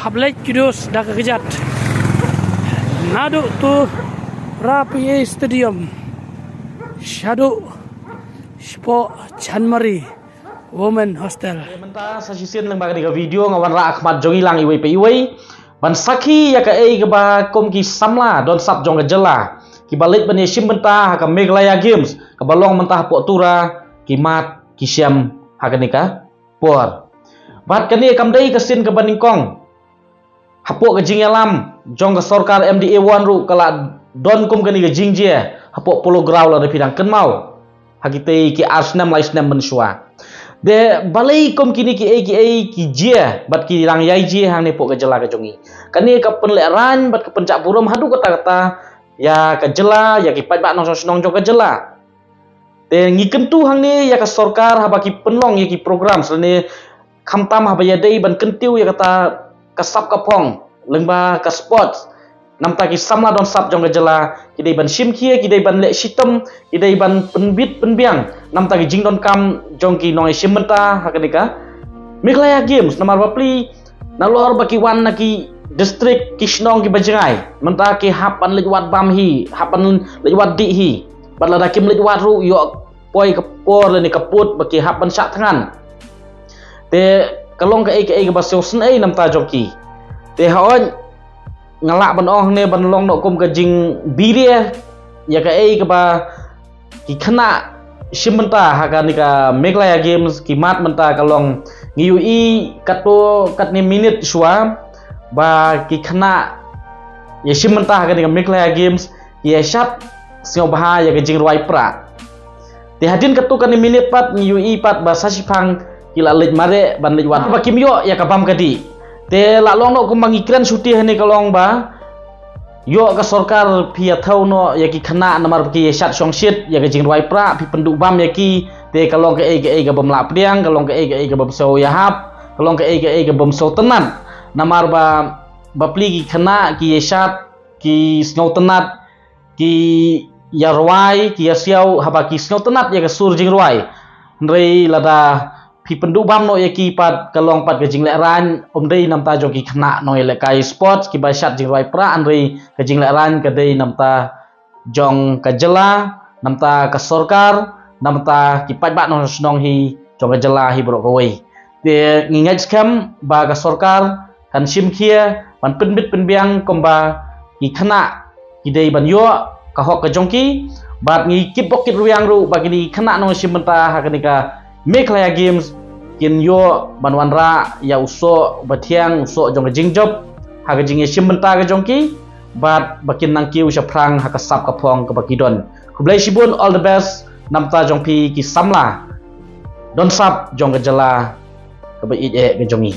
Hablek Kudus dah kejat. Naduk tu Rapi Stadium. Shaduk Sport Chanmari Women Hostel. Mentah sasisin lang bagi video ngawan ra Ahmad jongi lang iway pa iway. Ban sakhi ya ka ei ba kom ki samla don sap jong jela. Ki balik bani sim mentah ka Meghalaya Games ka balong mentah po tura ki mat ki siam hakanika por. Bat kani kamdai kasin ka baningkong. Hapok ke jing alam jong ke sorkar MDA 1 ru kala don kum kani ke jing je hapok polo grau la pidang ken mau hagite ki asnam laisnam mensua de balai kum kini ki je bat ki rang yai je hang ne pok ke jela ke jongi kani ka penleran bat ke pencak burum hadu kata ya ke jela ya ki pat bak nong sonong jong ke jela de ngi kentu hang ne ya ke sorkar haba ki penlong ya ki program selne khamtam haba ya dei ban kentiu ya kata kasap kapong lengba ka sports namta ki samla don sap jong jela kidai ban sim khie kidai ban le sitem kidai ban penbit penbiang namta ki jing don kam jong ki noi sim menta hakanika Meghalaya Games namar bapli nalor baki wan naki district Kishnong ki bajengai menta ki hapan lejwat bam hi hapan lejwat di hi badla kim lejwat ru yo poi kapor le ni kaput baki hapan sak tangan te kalong ke basio sen namta joki te haon ngalak ban ong ne ban long no kum ke jing birie ya ke ba ki khana simenta ha ka ni ka Meghalaya Games ki mat menta kalong ngiui kat ni minute suwa ba ki khana ya simenta ha ka ni ka Meghalaya Games ya shat sio bah ya ke jing ruai pra te hadin katu kan ni minute pat ngiui pat ba sasipang kila lej mare ban lej wat bakim yo ya kabam kadi te la long no kumbang ikran suti hene kalong ba yo ka sorkar pia thau no ya ki khana namar ki shat song shit ya ka jing rwai pra pi penduk bam ya ki te kalong ke ga bam la priang kalong ke ga bam so ya hap kalong ke ga bam so tenan namar ba pli ki khana ki shat ki snow tenat ki ya rwai ki ya siau haba ki snow tenat ya ka sur jing rwai ndrei lada pi penduk bam no yaki pat kalong pat ke jing ran dei namta jo ki khna no le kai sports ki ba shat jing roi pra andrei ke jing ran ke dei namta jong ka jela namta ka sorkar namta ki pat ba no snong hi jong ka jela hi bro ko wei te ngingat skam ba ka sorkar kan sim khia ban penbit penbiang komba ki khna ki dei ban yo ka hok ka jong ki bat ngi kip bokit ruang ru ba ki khna no sim menta ha ka Meghalaya Games kin yo banwanra ya uso batiang uso jong jing job ha jing sim benta ga jongki bat bakin nangki usha prang ha sap ka phong ka bakidon kublai sibun all the best namta jongpi ki samla don sap jong jela ka ba ga jongi